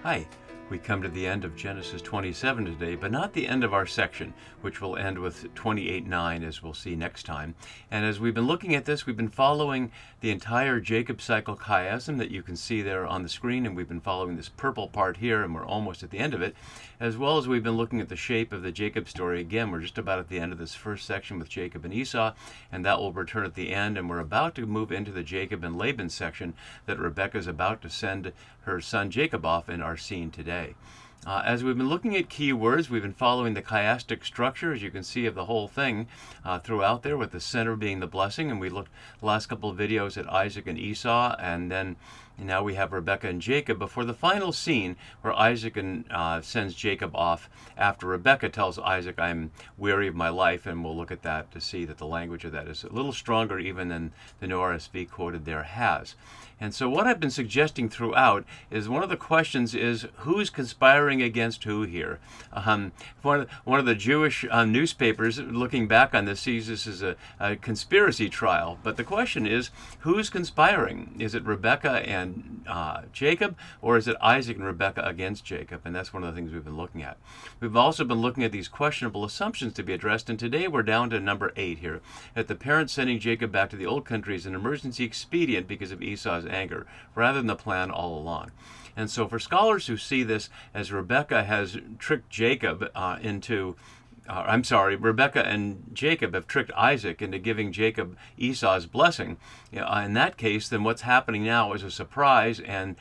Hi, we come to the end of Genesis 27 today, but not the end of our section, which will end with 28:9, as we'll see next time. And as we've been looking at this, we've been following the entire Jacob cycle chiasm that you can see there on the screen, and we've been following this purple part here, and we're almost at the end of it, as well as we've been looking at the shape of the Jacob story. Again, we're just about at the end of this first section with Jacob and Esau, and that will return at the end, and we're about to move into the Jacob and Laban section that Rebekah is about to send her son Jacob off in our scene today. As we've been looking at key words, we've been following the chiastic structure, as you can see, of the whole thing throughout there, with the center being the blessing. And we looked the last couple of videos at Isaac and Esau, and then now we have Rebekah and Jacob before the final scene where Isaac sends Jacob off after Rebekah tells Isaac, "I'm weary of my life," and we'll look at that to see that the language of that is a little stronger even than the New RSV quoted there has. And so what I've been suggesting throughout is one of the questions is who's conspiring against who here? One of the Jewish newspapers looking back on this sees this as a conspiracy trial. But the question is, who's conspiring? Is it Rebekah and Jacob, or is it Isaac and Rebekah against Jacob? And that's one of the things we've been looking at. We've also been looking at these questionable assumptions to be addressed, and today we're down to number 8 here, that the parents sending Jacob back to the old country is an emergency expedient because of Esau's anger, rather than the plan all along. And so for scholars who see this as Rebekah has tricked Jacob Rebekah and Jacob have tricked Isaac into giving Jacob Esau's blessing. In that case, then what's happening now is a surprise, and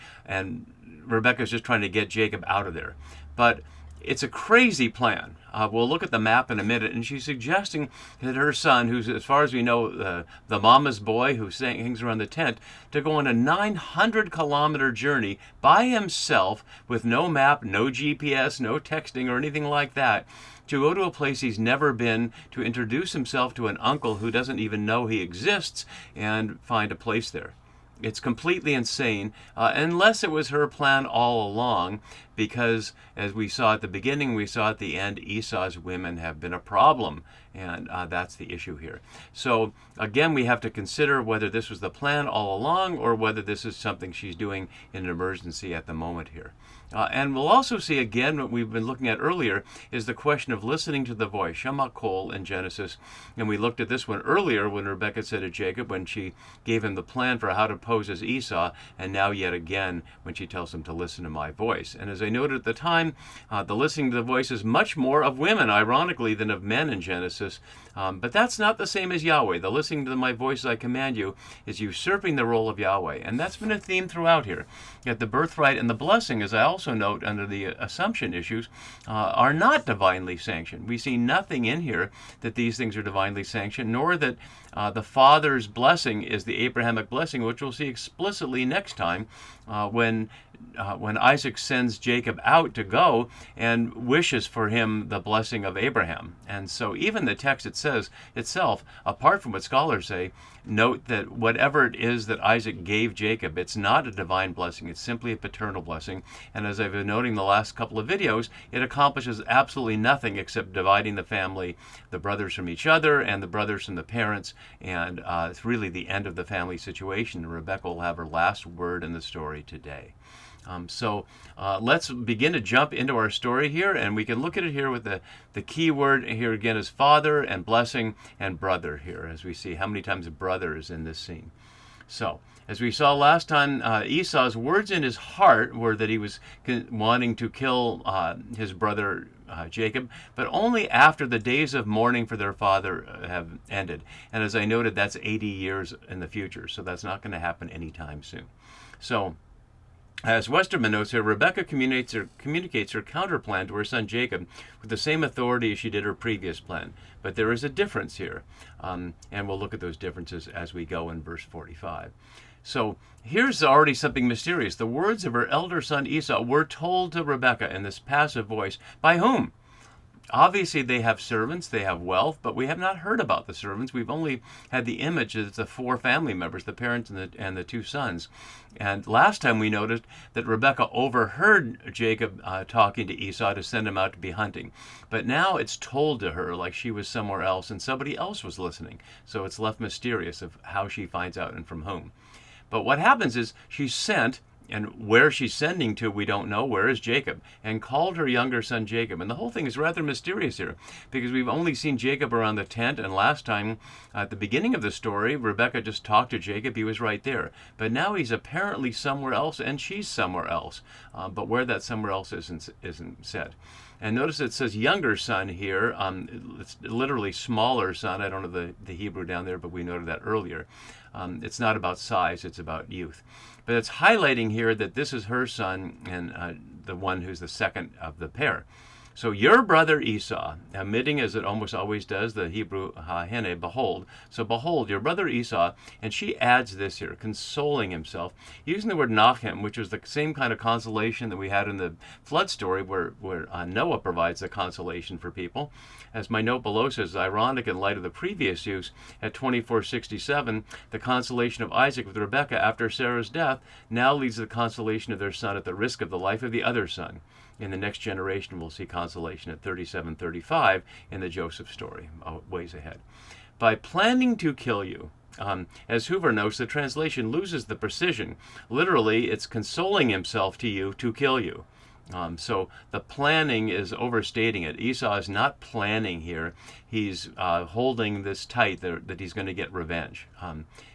Rebekah's just trying to get Jacob out of there. But it's a crazy plan. We'll look at the map in a minute, and she's suggesting that her son, who's, as far as we know, the mama's boy who hangs around the tent, to go on a 900-kilometer journey by himself with no map, no GPS, no texting or anything like that, to go to a place he's never been, to introduce himself to an uncle who doesn't even know he exists, and find a place there. It's completely insane, unless it was her plan all along, because as we saw at the beginning, we saw at the end, Esau's women have been a problem, and that's the issue here. So again, we have to consider whether this was the plan all along or whether this is something she's doing in an emergency at the moment here. And we'll also see again what we've been looking at earlier is the question of listening to the voice, Shema Kol in Genesis. And we looked at this one earlier when Rebekah said to Jacob when she gave him the plan for how to pose as Esau, and now yet again when she tells him to listen to my voice. And as I noted at the time, the listening to the voice is much more of women, ironically, than of men in Genesis. But that's not the same as Yahweh. The listening to my voice I command you is usurping the role of Yahweh. And that's been a theme throughout here. Yet the birthright and the blessing, as I also note under the assumption issues, are not divinely sanctioned. We see nothing in here that these things are divinely sanctioned, nor that the Father's blessing is the Abrahamic blessing, which we'll see explicitly next time when Isaac sends Jacob out to go and wishes for him the blessing of Abraham. And so even the text itself, apart from what scholars say, note that whatever it is that Isaac gave Jacob, it's not a divine blessing, it's simply a paternal blessing. And as I've been noting the last couple of videos, it accomplishes absolutely nothing except dividing the family, the brothers from each other and the brothers from the parents, and it's really the end of the family situation. Rebekah will have her last word in the story today. So let's begin to jump into our story here, and we can look at it here with the key word here again is father and blessing and brother here, as we see how many times brother is in this scene. So as we saw last time, Esau's words in his heart were that he was wanting to kill his brother Jacob, but only after the days of mourning for their father have ended. And as I noted, that's 80 years in the future, so that's not going to happen anytime soon. So as Westerman notes here, Rebekah communicates her counterplan to her son Jacob with the same authority as she did her previous plan. But there is a difference here, and we'll look at those differences as we go in verse 45. So here's already something mysterious. The words of her elder son Esau were told to Rebekah in this passive voice. By whom? Obviously, they have servants, they have wealth, but we have not heard about the servants. We've only had the image of the 4 family members, the parents and the 2 sons. And last time we noticed that Rebekah overheard Jacob talking to Esau to send him out to be hunting. But now it's told to her like she was somewhere else and somebody else was listening. So it's left mysterious of how she finds out and from whom. But what happens is she's sent And where she's sending to, we don't know. Where is Jacob? And called her younger son Jacob. And the whole thing is rather mysterious here, because we've only seen Jacob around the tent, and last time, at the beginning of the story, Rebekah just talked to Jacob. He was right there. But now he's apparently somewhere else, and she's somewhere else. But where that somewhere else isn't said. And notice it says younger son here. It's literally smaller son. I don't know the Hebrew down there, but we noted that earlier. It's not about size, it's about youth. But it's highlighting here that this is her son, and the one who's the second of the pair. So your brother Esau, omitting as it almost always does the Hebrew hene, behold. So behold, your brother Esau, and she adds this here, consoling himself, using the word nachem, which was the same kind of consolation that we had in the flood story where Noah provides the consolation for people. As my note below says, ironic in light of the previous use at 2467, the consolation of Isaac with Rebekah after Sarah's death now leads to the consolation of their son at the risk of the life of the other son. In the next generation, we'll see consolation at 3735 in the Joseph story, ways ahead. By planning to kill you, as Hoover notes, the translation loses the precision. Literally, it's consoling himself to you to kill you. So the planning is overstating it. Esau is not planning here. He's holding this tight that he's going to get revenge.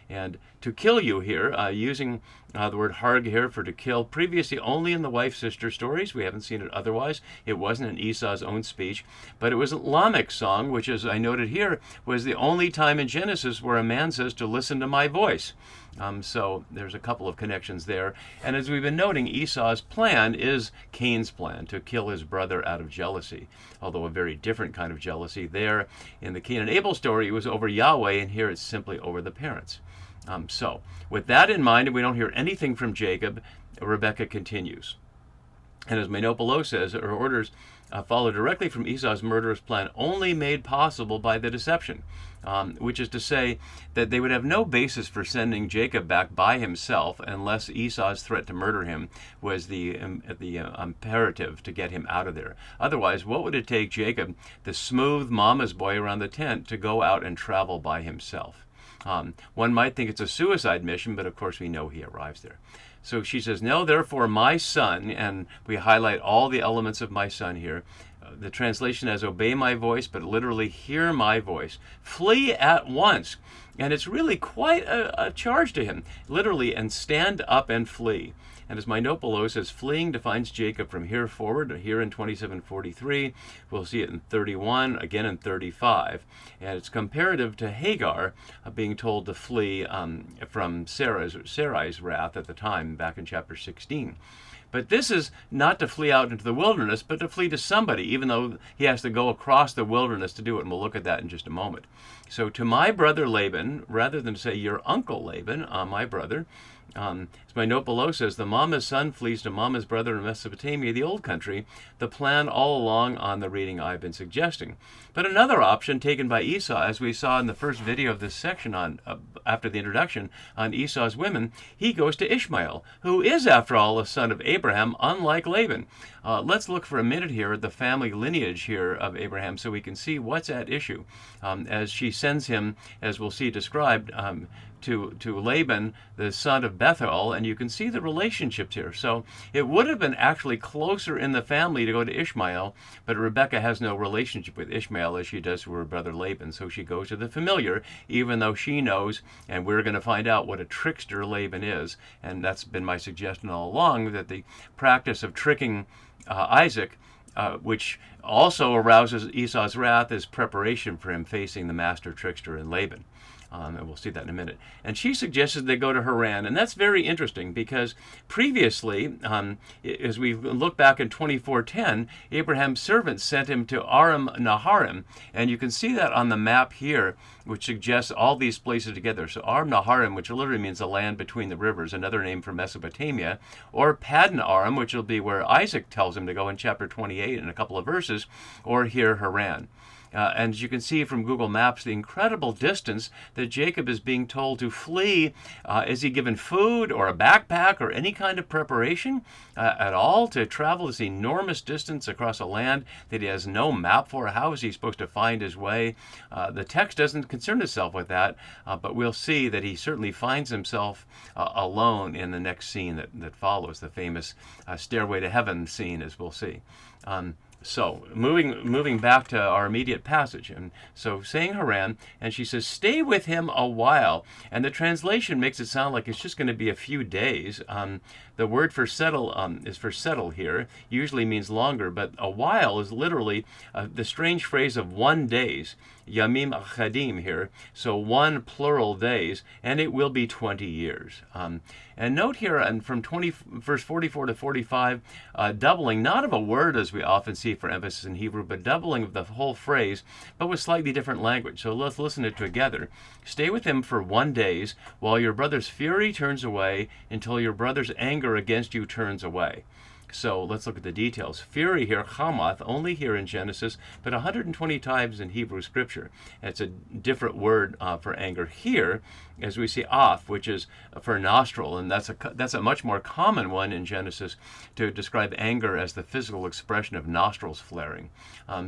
And to kill you here, using the word harg here for to kill, previously only in the wife-sister stories. We haven't seen it otherwise. It wasn't in Esau's own speech, but it was Lamech's song, which, as I noted here, was the only time in Genesis where a man says to listen to my voice. So there's a couple of connections there. And as we've been noting, Esau's plan is Cain's plan, to kill his brother out of jealousy, although a very different kind of jealousy. There in the Cain and Abel story, it was over Yahweh, and here it's simply over the parents. So with that in mind, and we don't hear anything from Jacob, Rebekah continues. And as my note below says, her orders follow directly from Esau's murderous plan, only made possible by the deception, which is to say that they would have no basis for sending Jacob back by himself unless Esau's threat to murder him was the imperative to get him out of there. Otherwise, what would it take Jacob, the smooth mama's boy around the tent, to go out and travel by himself? One might think it's a suicide mission, but of course we know he arrives there. So she says, no, therefore my son, and we highlight all the elements of my son here. The translation has obey my voice, but literally hear my voice. Flee at once. And it's really quite a charge to him, literally, and stand up and flee. And as my note below says, fleeing defines Jacob from here forward, here in 27:43. We'll see it in 31, again in 35. And it's comparative to Hagar being told to flee from Sarai's wrath at the time, back in chapter 16. But this is not to flee out into the wilderness, but to flee to somebody, even though he has to go across the wilderness to do it. And we'll look at that in just a moment. So to my brother Laban, rather than say your uncle Laban, my brother, as my note below says, the mama's son flees to mama's brother in Mesopotamia, the old country, the plan all along on the reading I've been suggesting. But another option taken by Esau, as we saw in the first video of this section on after the introduction on Esau's women, he goes to Ishmael, who is, after all, a son of Abraham, unlike Laban. Let's look for a minute here at the family lineage here of Abraham so we can see what's at issue. As she sends him, as we'll see described, to Laban, the son of Bethuel, and you can see the relationships here. So it would have been actually closer in the family to go to Ishmael, but Rebekah has no relationship with Ishmael as she does with her brother Laban, so she goes to the familiar, even though she knows, and we're going to find out what a trickster Laban is, and that's been my suggestion all along, that the practice of tricking Isaac, which also arouses Esau's wrath, is preparation for him facing the master trickster in Laban. And we'll see that in a minute. And she suggested they go to Haran. And that's very interesting because previously, as we look back in 24:10, Abraham's servant sent him to Aram Naharim. And you can see that on the map here, which suggests all these places together. So Aram Naharim, which literally means the land between the rivers, another name for Mesopotamia, or Paddan Aram, which will be where Isaac tells him to go in chapter 28 in a couple of verses, or here Haran. And as you can see from Google Maps, the incredible distance that Jacob is being told to flee. Is he given food or a backpack or any kind of preparation at all to travel this enormous distance across a land that he has no map for? How is he supposed to find his way? The text doesn't concern itself with that, but we'll see that he certainly finds himself alone in the next scene that follows, the famous Stairway to Heaven scene, as we'll see. So moving back to our immediate passage, and so saying Haran, and she says, stay with him a while. And the translation makes it sound like it's just going to be a few days. The word for settle is for settle here. Usually means longer, but a while is literally the strange phrase of 1 days. Yamim achadim here, so 1 plural days, and it will be 20 years. And note here, and from verse 44 to 45, doubling, not of a word as we often see for emphasis in Hebrew, but doubling of the whole phrase, but with slightly different language. So let's listen to it together. Stay with him for 1 day, while your brother's fury turns away, until your brother's anger against you turns away. So let's look at the details. Fury here, chamath, only here in Genesis, but 120 times in Hebrew Scripture. It's a different word for anger. Here, as we see, af, which is for nostril, and that's a much more common one in Genesis to describe anger as the physical expression of nostrils flaring.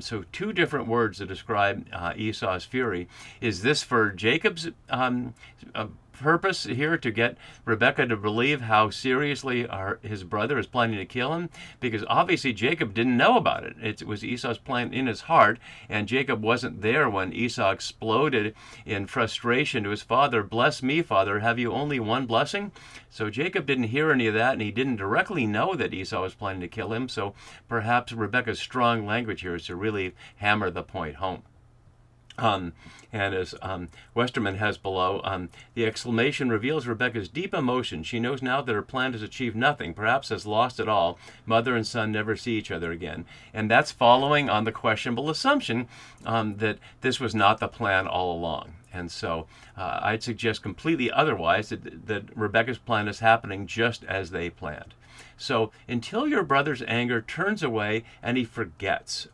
So 2 different words to describe Esau's fury. Is this for Jacob's purpose here, to get Rebekah to believe how seriously his brother is planning to kill him? Because obviously Jacob didn't know about it. It was Esau's plan in his heart, and Jacob wasn't there when Esau exploded in frustration to his father, bless me, father, have you only one blessing? So Jacob didn't hear any of that, and he didn't directly know that Esau was planning to kill him, so perhaps Rebekah's strong language here is to really hammer the point home. And as Westerman has below, the exclamation reveals Rebekah's deep emotion. She knows now that her plan has achieved nothing, perhaps has lost it all. Mother and son never see each other again. And that's following on the questionable assumption that this was not the plan all along. And so I'd suggest completely otherwise, that Rebekah's plan is happening just as they planned. So until your brother's anger turns away and he forgets.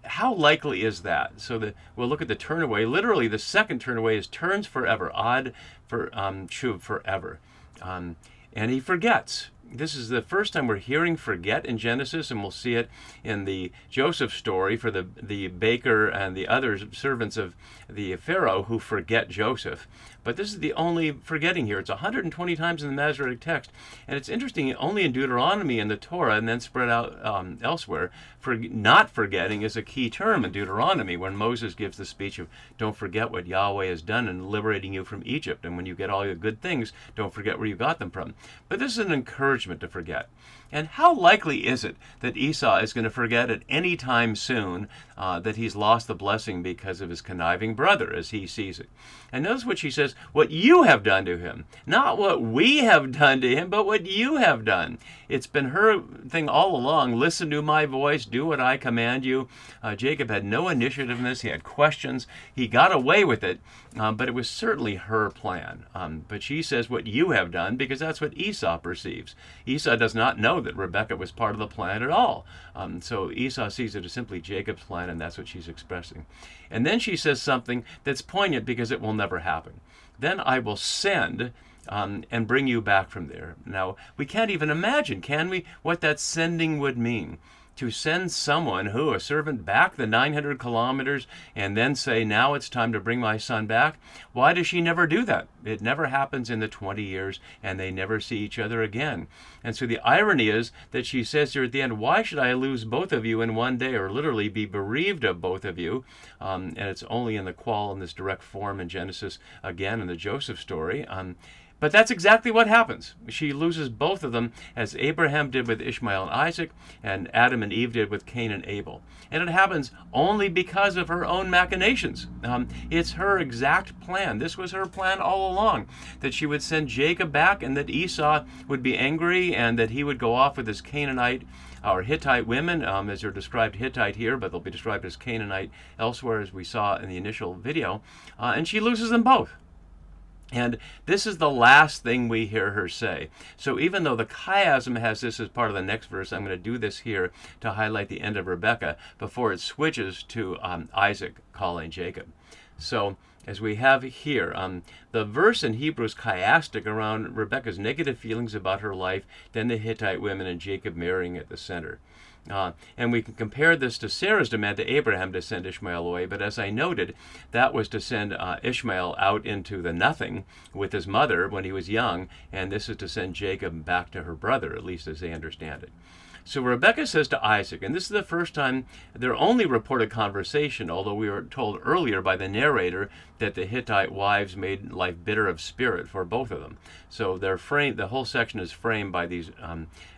How likely is that? So we'll look at the turn away. Literally, the second turn away is turns forever, ad for shuv, forever. And he forgets. This is the first time we're hearing forget in Genesis, and we'll see it in the Joseph story for the baker and the other servants of the Pharaoh who forget Joseph. But this is the only forgetting here. It's 120 times in the Masoretic text, and it's interesting, only in Deuteronomy and the Torah, and then spread out elsewhere. Not forgetting is a key term in Deuteronomy, when Moses gives the speech of, don't forget what Yahweh has done in liberating you from Egypt, and when you get all your good things, don't forget where you got them from. But this is an encouragement to forget. And how likely is it that Esau is going to forget at any time soon that he's lost the blessing because of his conniving brother, as he sees it? And notice what she says, what you have done to him. Not what we have done to him, but what you have done. It's been her thing all along. Listen to my voice, do what I command you. Jacob had no initiative in this. He had questions. He got away with it, but it was certainly her plan. But she says what you have done, because that's what Esau perceives. Esau does not know that Rebekah was part of the plan at all. So Esau sees it as simply Jacob's plan, and that's what she's expressing. And then she says something that's poignant because it will never happen. Then I will send and bring you back from there. Now, we can't even imagine, can we, what that sending would mean? To send someone, a servant, back the 900 kilometers and then say, now it's time to bring my son back? Why does she never do that? It never happens in the 20 years, and they never see each other again. And so the irony is that she says here at the end, why should I lose both of you in 1 day, or literally be bereaved of both of you? And it's only in the qual in this direct form in Genesis, again in the Joseph story. But that's exactly what happens. She loses both of them, as Abraham did with Ishmael and Isaac, and Adam and Eve did with Cain and Abel. And it happens only because of her own machinations. It's her exact plan. This was her plan all along, that she would send Jacob back, and that Esau would be angry, and that he would go off with his Canaanite or Hittite women, as they're described Hittite here, but they'll be described as Canaanite elsewhere, as we saw in the initial video. And she loses them both. And this is the last thing we hear her say. So even though the chiasm has this as part of the next verse, I'm going to do this here to highlight the end of Rebekah before it switches to Isaac calling Jacob. So as we have here, the verse in Hebrew is chiastic around Rebekah's negative feelings about her life, then the Hittite women and Jacob marrying at the center. And we can compare this to Sarah's demand to Abraham to send Ishmael away, but as I noted, that was to send Ishmael out into the nothing with his mother when he was young, and this is to send Jacob back to her brother, at least as they understand it. So Rebekah says to Isaac, and this is the first time their only reported conversation, although we were told earlier by the narrator that the Hittite wives made life bitter of spirit for both of them. So the whole section is framed by these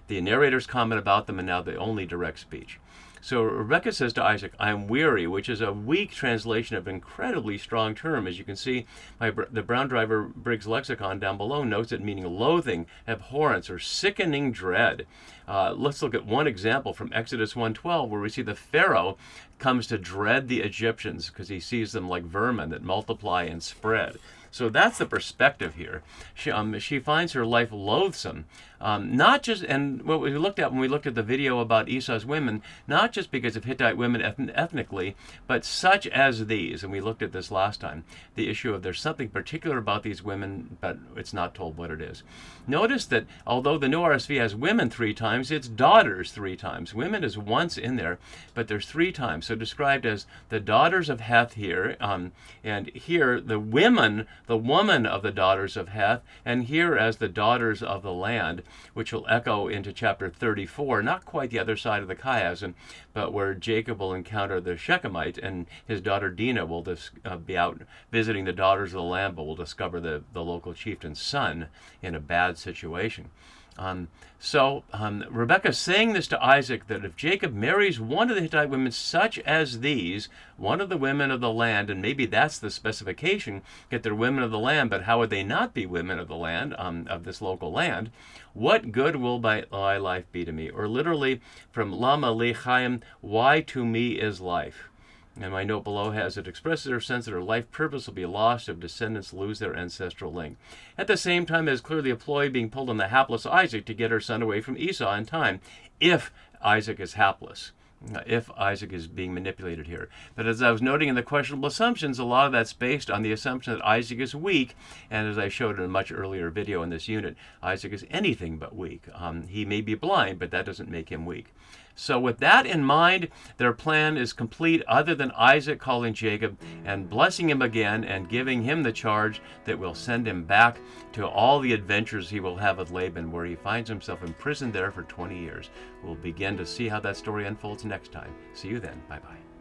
the narrator's comment about them and now the only direct speech. So Rebekah says to Isaac, I am weary, which is a weak translation of an incredibly strong term. As you can see, the Brown Driver Briggs lexicon down below notes it meaning loathing, abhorrence, or sickening dread. Let's look at one example from Exodus 1:12, where we see the Pharaoh comes to dread the Egyptians because he sees them like vermin that multiply and spread. So that's the perspective here. She finds her life loathsome, not just, and what we looked at when we looked at the video about Esau's women, not just because of Hittite women ethnically, but such as these, and we looked at this last time, the issue of there's something particular about these women, but it's not told what it is. Notice that although the New RSV has women 3 times, it's daughters 3 times. Women is once in there, but there's 3 times. So described as the daughters of Heth here, and here the woman of the daughters of Heth, and here as the daughters of the land, which will echo into chapter 34, not quite the other side of the chiasm, but where Jacob will encounter the Shechemite, and his daughter Dinah will be out visiting the daughters of the land, but will discover the local chieftain's son in a bad situation. Rebekah saying this to Isaac, that if Jacob marries one of the Hittite women such as these, one of the women of the land, and maybe that's the specification, that they're women of the land, but how would they not be women of the land, of this local land? What good will my life be to me? Or literally from Lama Li Chaim, why to me is life? And my note below has it expresses her sense that her life purpose will be lost if descendants lose their ancestral link. At the same time, there's clearly a ploy being pulled on the hapless Isaac to get her son away from Esau in time, if Isaac is hapless, if Isaac is being manipulated here. But as I was noting in the questionable assumptions, a lot of that's based on the assumption that Isaac is weak, and as I showed in a much earlier video in this unit, Isaac is anything but weak. He may be blind, but that doesn't make him weak. So with that in mind, their plan is complete other than Isaac calling Jacob and blessing him again and giving him the charge that will send him back to all the adventures he will have with Laban, where he finds himself imprisoned there for 20 years. We'll begin to see how that story unfolds next time. See you then. Bye-bye.